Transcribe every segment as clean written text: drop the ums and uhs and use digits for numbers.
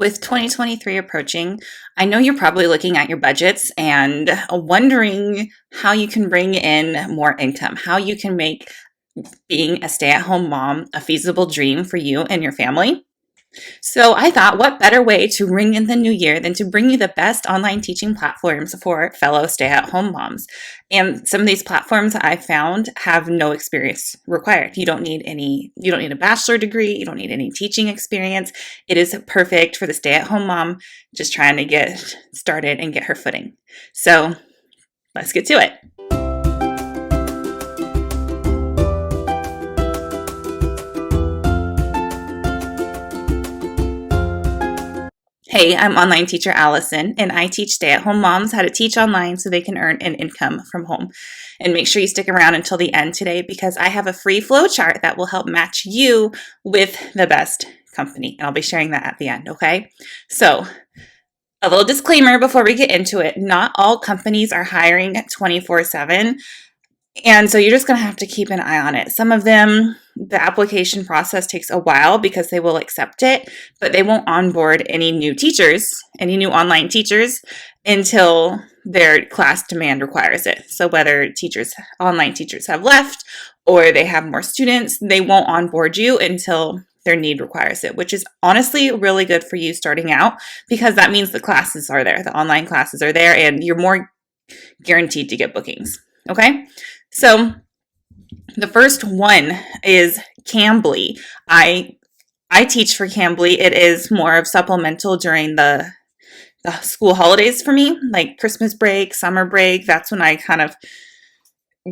With 2023 approaching, I know you're probably looking at your budgets and wondering how you can bring in more income, how you can make being a stay-at-home mom a feasible dream for you and your family. So I thought, what better way to ring in the new year than to bring you the best online teaching platforms for fellow stay-at-home moms. And some of these platforms I found have no experience required. You don't need a bachelor degree, you don't need any teaching experience. It is perfect for the stay-at-home mom just trying to get started and get her footing. So let's get to it. Hey, I'm online teacher Allison, and I teach stay-at-home moms how to teach online so they can earn an income from home. And make sure you stick around until the end today because I have a free flow chart that will help match you with the best company. And I'll be sharing that at the end, okay? So, a little disclaimer before we get into it. Not all companies are hiring 24/7. And so you're just going to have to keep an eye on it. Some of them, the application process takes a while because they will accept it, but they won't onboard any new teachers, any new online teachers until their class demand requires it. So whether online teachers have left or they have more students, they won't onboard you until their need requires it, which is honestly really good for you starting out because that means the classes are there, the online classes are there, and you're more guaranteed to get bookings. Okay? So the first one is Cambly. I teach for Cambly. It is more of supplemental during the school holidays for me, like Christmas break, summer break. That's when I kind of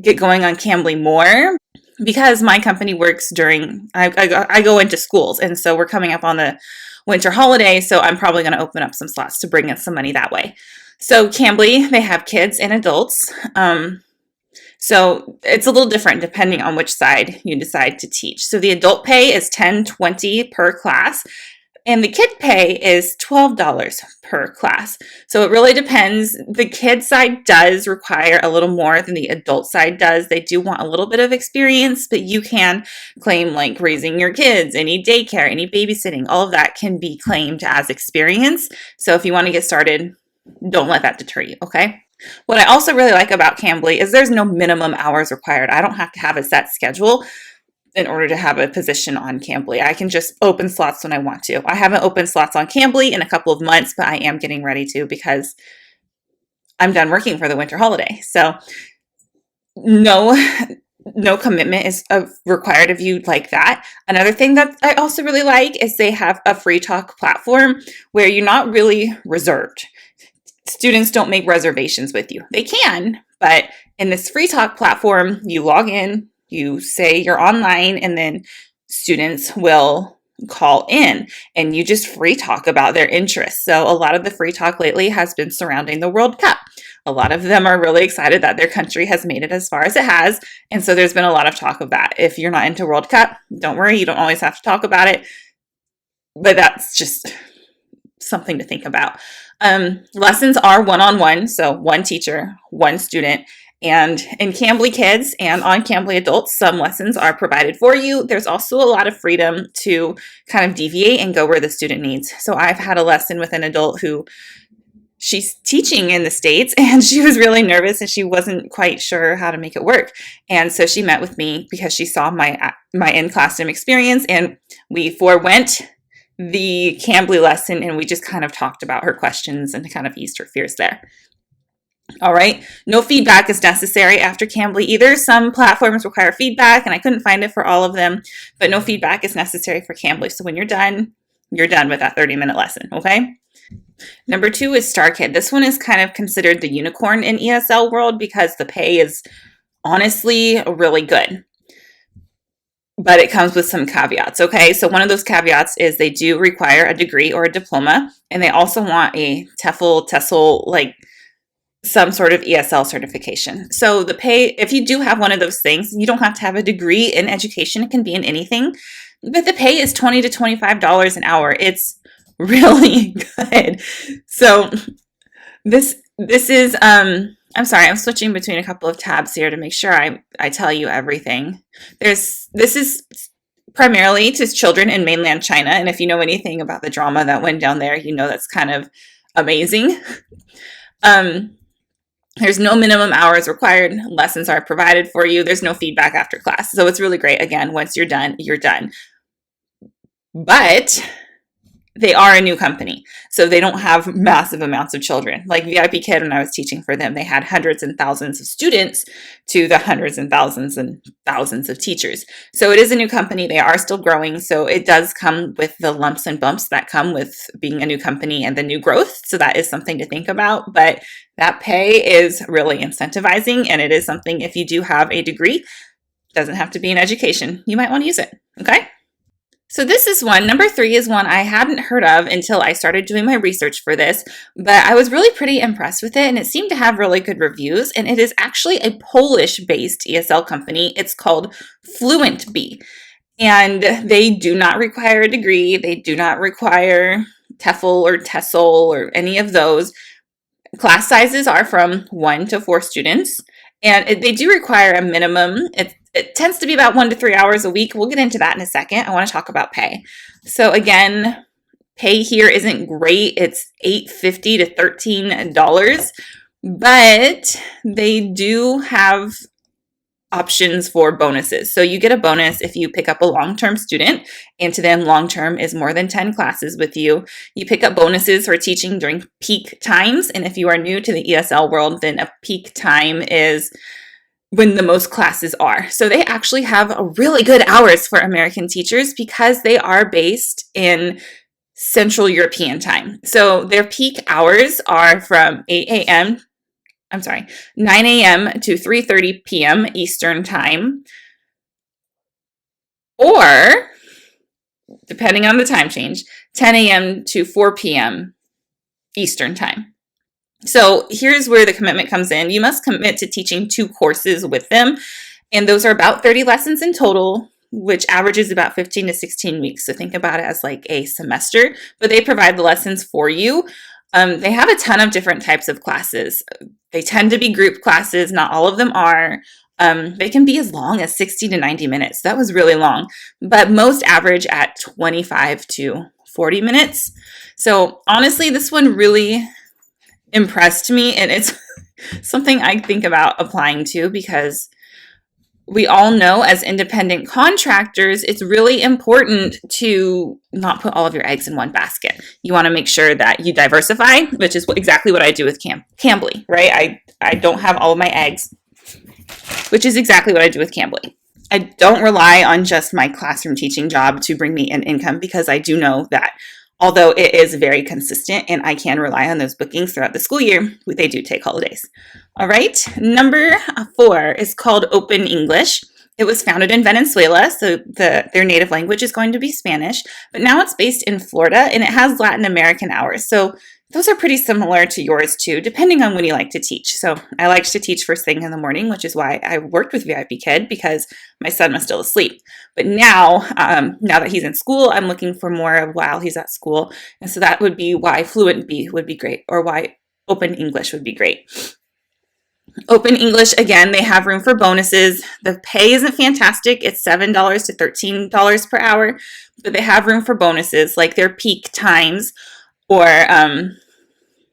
get going on Cambly more because my company works during, I go into schools. And so we're coming up on the winter holiday. So I'm probably going to open up some slots to bring in some money that way. So Cambly, they have kids and adults. So it's a little different depending on which side you decide to teach. So the adult pay is $10.20 per class, and the kid pay is $12 per class. So it really depends. The kid side does require a little more than the adult side does. They do want a little bit of experience, but you can claim like raising your kids, any daycare, any babysitting, all of that can be claimed as experience. So if you want to get started, don't let that deter you, okay? What I also really like about Cambly is there's no minimum hours required. I don't have to have a set schedule in order to have a position on Cambly. I can just open slots when I want to. I haven't opened slots on Cambly in a couple of months, but I am getting ready to because I'm done working for the winter holiday. So no commitment is required of you like that. Another thing that I also really like is they have a free talk platform where you're not really reserved. Students don't make reservations with you. They can, but in this free talk platform, you log in, you say you're online, and then students will call in and you just free talk about their interests. So a lot of the free talk lately has been surrounding the World Cup. A lot of them are really excited that their country has made it as far as it has. And so there's been a lot of talk of that. If you're not into World Cup, don't worry, you don't always have to talk about it. But that's just something to think about. Lessons are one-on-one, so one teacher, one student. And in Cambly Kids and on Cambly Adults, some lessons are provided for you. There's also a lot of freedom to kind of deviate and go where the student needs. So I've had a lesson with an adult who she's teaching in the States and she was really nervous and she wasn't quite sure how to make it work. And so she met with me because she saw my in-classroom experience, and we forewent the Cambly lesson and we just kind of talked about her questions and kind of eased her fears there. All right. No feedback is necessary after Cambly either. Some platforms require feedback and I couldn't find it for all of them, but no feedback is necessary for Cambly. So when you're done with that 30-minute lesson. Okay. Number 2 is StarKid. This one is kind of considered the unicorn in ESL world because the pay is honestly really good. But it comes with some caveats, okay? So one of those caveats is they do require a degree or a diploma, and they also want a TESOL, like some sort of ESL certification. So the pay, if you do have one of those things, you don't have to have a degree in education. It can be in anything, but the pay is $20 to $25 an hour. It's really good. So this is, I'm sorry, I'm switching between a couple of tabs here to make sure I tell you everything. This is primarily to children in mainland China. And if you know anything about the drama that went down there, you know that's kind of amazing. Um, there's no minimum hours required. Lessons are provided for you. There's no feedback after class. So it's really great. Again, once you're done, you're done. But they are a new company, so they don't have massive amounts of children. Like VIP Kid, when I was teaching for them, they had hundreds and thousands of students to the hundreds and thousands of teachers. So it is a new company. They are still growing. So it does come with the lumps and bumps that come with being a new company and the new growth. So that is something to think about. But that pay is really incentivizing. And it is something, if you do have a degree, doesn't have to be in education, you might want to use it. Okay. So this is one. Number 3 is one I hadn't heard of until I started doing my research for this, but I was really pretty impressed with it, and it seemed to have really good reviews, and it is actually a Polish-based ESL company. It's called FluentBee, and they do not require a degree. They do not require TEFL or TESOL or any of those. Class sizes are from 1 to 4 students, and they do require a minimum. It tends to be about 1 to 3 hours a week. We'll get into that in a second. I want to talk about pay. So again, pay here isn't great. It's $8.50 to $13, but they do have options for bonuses. So you get a bonus if you pick up a long-term student, and to them, long-term is more than 10 classes with you. You pick up bonuses for teaching during peak times, and if you are new to the ESL world, then a peak time is when the most classes are. So they actually have a really good hours for American teachers because they are based in Central European time. So their peak hours are from 9 a.m. to 3:30 p.m. Eastern time, or, depending on the time change, 10 a.m. to 4 p.m. Eastern time. So here's where the commitment comes in. You must commit to teaching 2 courses with them, and those are about 30 lessons in total, which averages about 15 to 16 weeks. So think about it as like a semester, but they provide the lessons for you. They have a ton of different types of classes. They tend to be group classes. Not all of them are. They can be as long as 60 to 90 minutes. That was really long, but most average at 25 to 40 minutes. So honestly, this one really impressed me, and it's something I think about applying to because we all know as independent contractors, it's really important to not put all of your eggs in one basket. You want to make sure that you diversify, which is exactly what I do with Cambly, right? I don't have all of my eggs, which is exactly what I do with Cambly. I don't rely on just my classroom teaching job to bring me an income because I do know that although it is very consistent and I can rely on those bookings throughout the school year, they do take holidays. All right, number 4 is called Open English. It was founded in Venezuela, so their native language is going to be Spanish, but now it's based in Florida and it has Latin American hours. So those are pretty similar to yours too, depending on when you like to teach. So I liked to teach first thing in the morning, which is why I worked with VIP Kid because my son was still asleep. But now that he's in school, I'm looking for more of while he's at school. And so that would be why FluentBee would be great, or why Open English would be great. Open English, again, they have room for bonuses. The pay isn't fantastic. It's $7 to $13 per hour, but they have room for bonuses like their peak times, or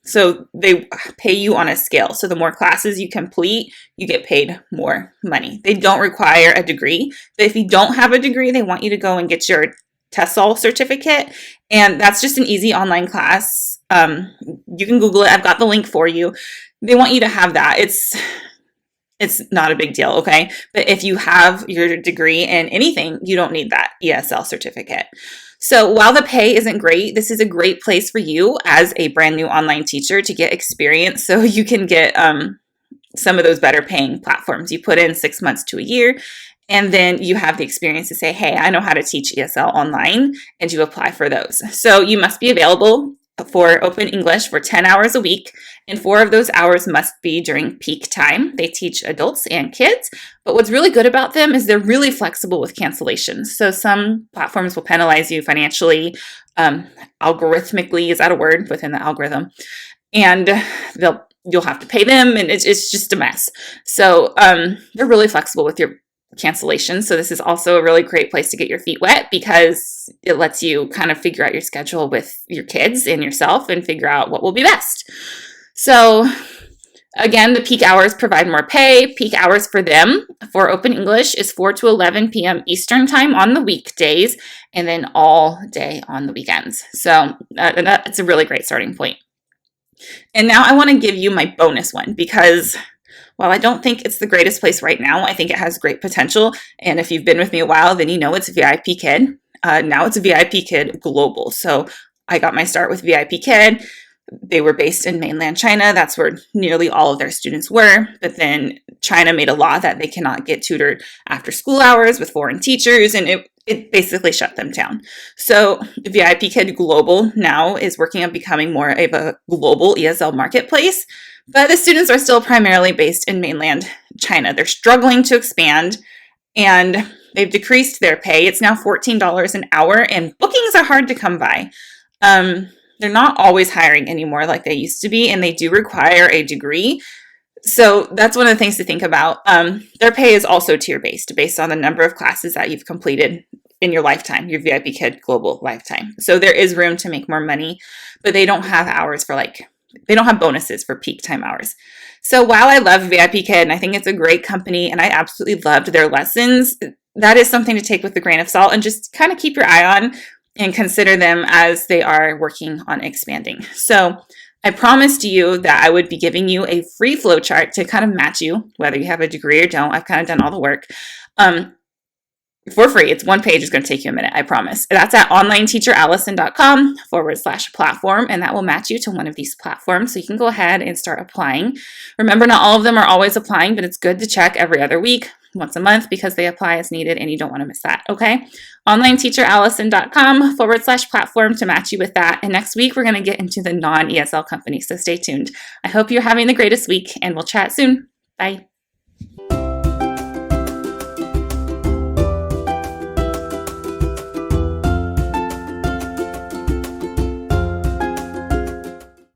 so they pay you on a scale. So the more classes you complete, you get paid more money. They don't require a degree. But if you don't have a degree, they want you to go and get your TESOL certificate. And that's just an easy online class. You can Google it. I've got the link for you. They want you to have that. It's not a big deal, okay? But if you have your degree in anything, you don't need that ESL certificate. So while the pay isn't great, this is a great place for you as a brand new online teacher to get experience so you can get some of those better paying platforms. You put in 6 months to a year, and then you have the experience to say, hey, I know how to teach ESL online, and you apply for those. So you must be available for Open English for 10 hours a week, and 4 of those hours must be during peak time. They teach adults and kids, but what's really good about them is they're really flexible with cancellations. So some platforms will penalize you financially, algorithmically, is that a word, within the algorithm? And you'll have to pay them, and it's just a mess. So they're really flexible with your cancellations. So this is also a really great place to get your feet wet because it lets you kind of figure out your schedule with your kids and yourself and figure out what will be best. So again, the peak hours provide more pay. Peak hours for them for Open English is 4 to 11 p.m. Eastern time on the weekdays and then all day on the weekends. So that's a really great starting point. And now I want to give you my bonus one because while I don't think it's the greatest place right now, I think it has great potential. And if you've been with me a while, then you know it's VIP Kid. Now it's a VIP Kid Global. So I got my start with VIP Kid. They were based in mainland China. That's where nearly all of their students were. But then China made a law that they cannot get tutored after school hours with foreign teachers, and it basically shut them down. So VIP Kid Global now is working on becoming more of a global ESL marketplace, but the students are still primarily based in mainland China. They're struggling to expand, and they've decreased their pay. It's now $14 an hour, and bookings are hard to come by. They're not always hiring anymore like they used to be, and they do require a degree. So that's one of the things to think about. Their pay is also tier-based, based on the number of classes that you've completed in your lifetime, your VIP Kid Global lifetime. So there is room to make more money, but they don't have hours for they don't have bonuses for peak time hours. So while I love VIP Kid, and I think it's a great company, and I absolutely loved their lessons, that is something to take with a grain of salt and just kind of keep your eye on and consider them as they are working on expanding. So I promised you that I would be giving you a free flowchart to kind of match you, whether you have a degree or don't. I've kind of done all the work for free. It's one page. It's going to take you a minute, I promise. That's at onlineteacherallison.com/platform, and that will match you to one of these platforms. So you can go ahead and start applying. Remember, not all of them are always applying, but it's good to check every other week, once a month, because they apply as needed and you don't want to miss that, okay? onlineteacherallison.com/platform to match you with that. And next week, we're going to get into the non-ESL companies, so stay tuned. I hope you're having the greatest week, and we'll chat soon. Bye.